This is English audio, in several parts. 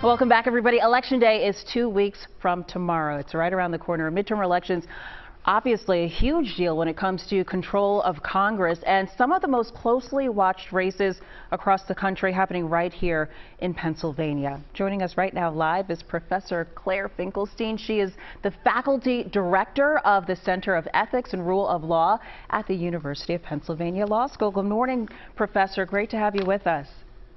Welcome back, everybody. Election Day is 2 weeks from tomorrow. It's right around the corner. Midterm elections, obviously a huge deal when it comes to control of Congress, and some of the most closely watched races across the country happening right here in Pennsylvania. Joining us right now live is Professor Claire Finkelstein. She is the faculty director of the Center of Ethics and Rule of Law at the University of Pennsylvania Law School. Good morning, Professor. Great to have you with us.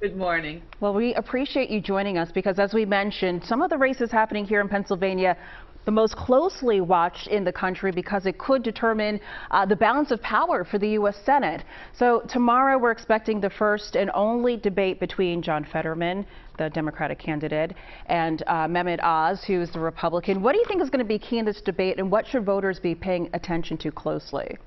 Good morning. Well, we appreciate you joining us because, as we mentioned, some of the races happening here in Pennsylvania, the most closely watched in the country because it could determine the balance of power for the U.S. Senate. So tomorrow we're expecting the first and only debate between John Fetterman, the Democratic candidate, and Mehmet Oz, who's the Republican. What do you think is going to be key in this debate, and what should voters be paying attention to closely?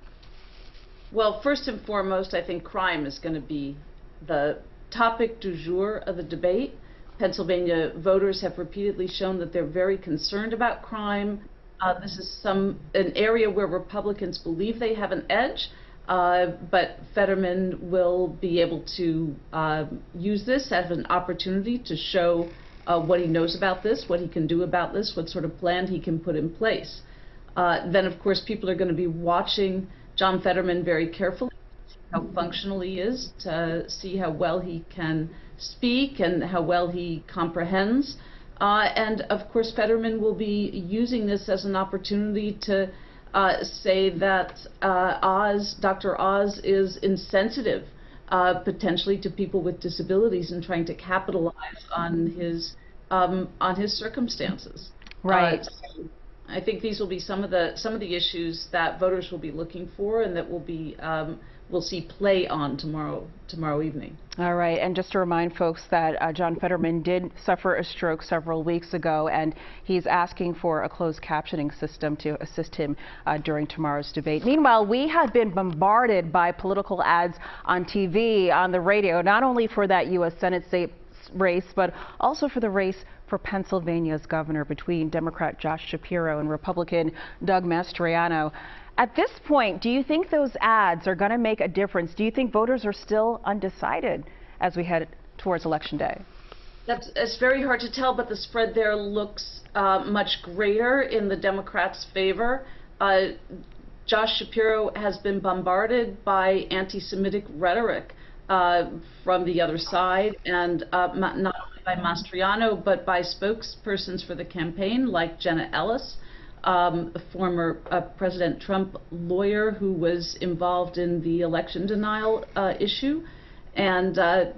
Well, first and foremost, I think crime is going to be the topic du jour of the debate. Pennsylvania voters have repeatedly shown that they're very concerned about crime. This is an area where Republicans believe they have an edge, but Fetterman will be able to use this as an opportunity to show what he knows about this, what he can do about this, what sort of plan he can put in place. Then, of course, people are going to be watching John Fetterman very carefully, how functional he is, to see how well he can speak and how well he comprehends. And of course, Fetterman will be using this as an opportunity to say that Dr. Oz is insensitive potentially to people with disabilities and trying to capitalize on his circumstances. Right. So I think these will be some of the issues that voters will be looking for, and that will be we'll see play on tomorrow evening. All right, and just to remind folks that John Fetterman did suffer a stroke several weeks ago, and he's asking for a closed captioning system to assist him during tomorrow's debate. Meanwhile, we have been bombarded by political ads on TV, on the radio, not only for that U.S. Senate race, but also for the race for Pennsylvania's governor between Democrat Josh Shapiro and Republican Doug Mastriano. At this point, do you think those ads are going to make a difference? Do you think voters are still undecided as we head towards Election Day? It's very hard to tell, but the spread there looks much greater in the Democrats' favor. Josh Shapiro has been bombarded by anti-Semitic rhetoric from the other side, and not only by Mastriano, but by spokespersons for the campaign like Jenna Ellis, a former President Trump lawyer who was involved in the election denial issue. And the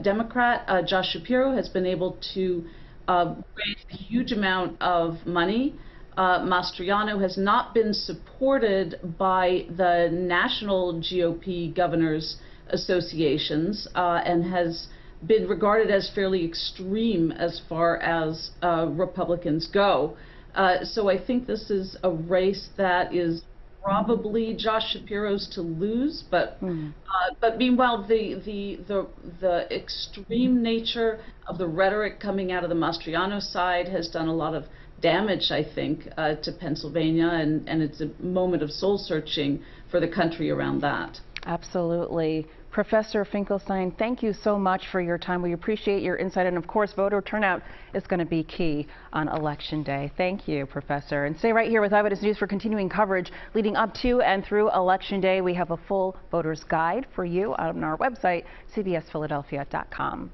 Democrat Josh Shapiro has been able to raise a huge amount of money. Mastriano has not been supported by the national GOP governors associations and has been regarded as fairly extreme as far as Republicans go. So I think this is a race that is probably Josh Shapiro's to lose, but meanwhile the extreme nature of the rhetoric coming out of the Mastriano side has done a lot of damage, I think, to Pennsylvania, and it's a moment of soul searching for the country around that. Absolutely. Professor Finkelstein, thank you so much for your time. We appreciate your insight, and of course, voter turnout is going to be key on Election Day. Thank you, Professor. And stay right here with Eyewitness News for continuing coverage leading up to and through Election Day. We have a full voter's guide for you on our website, cbsphiladelphia.com.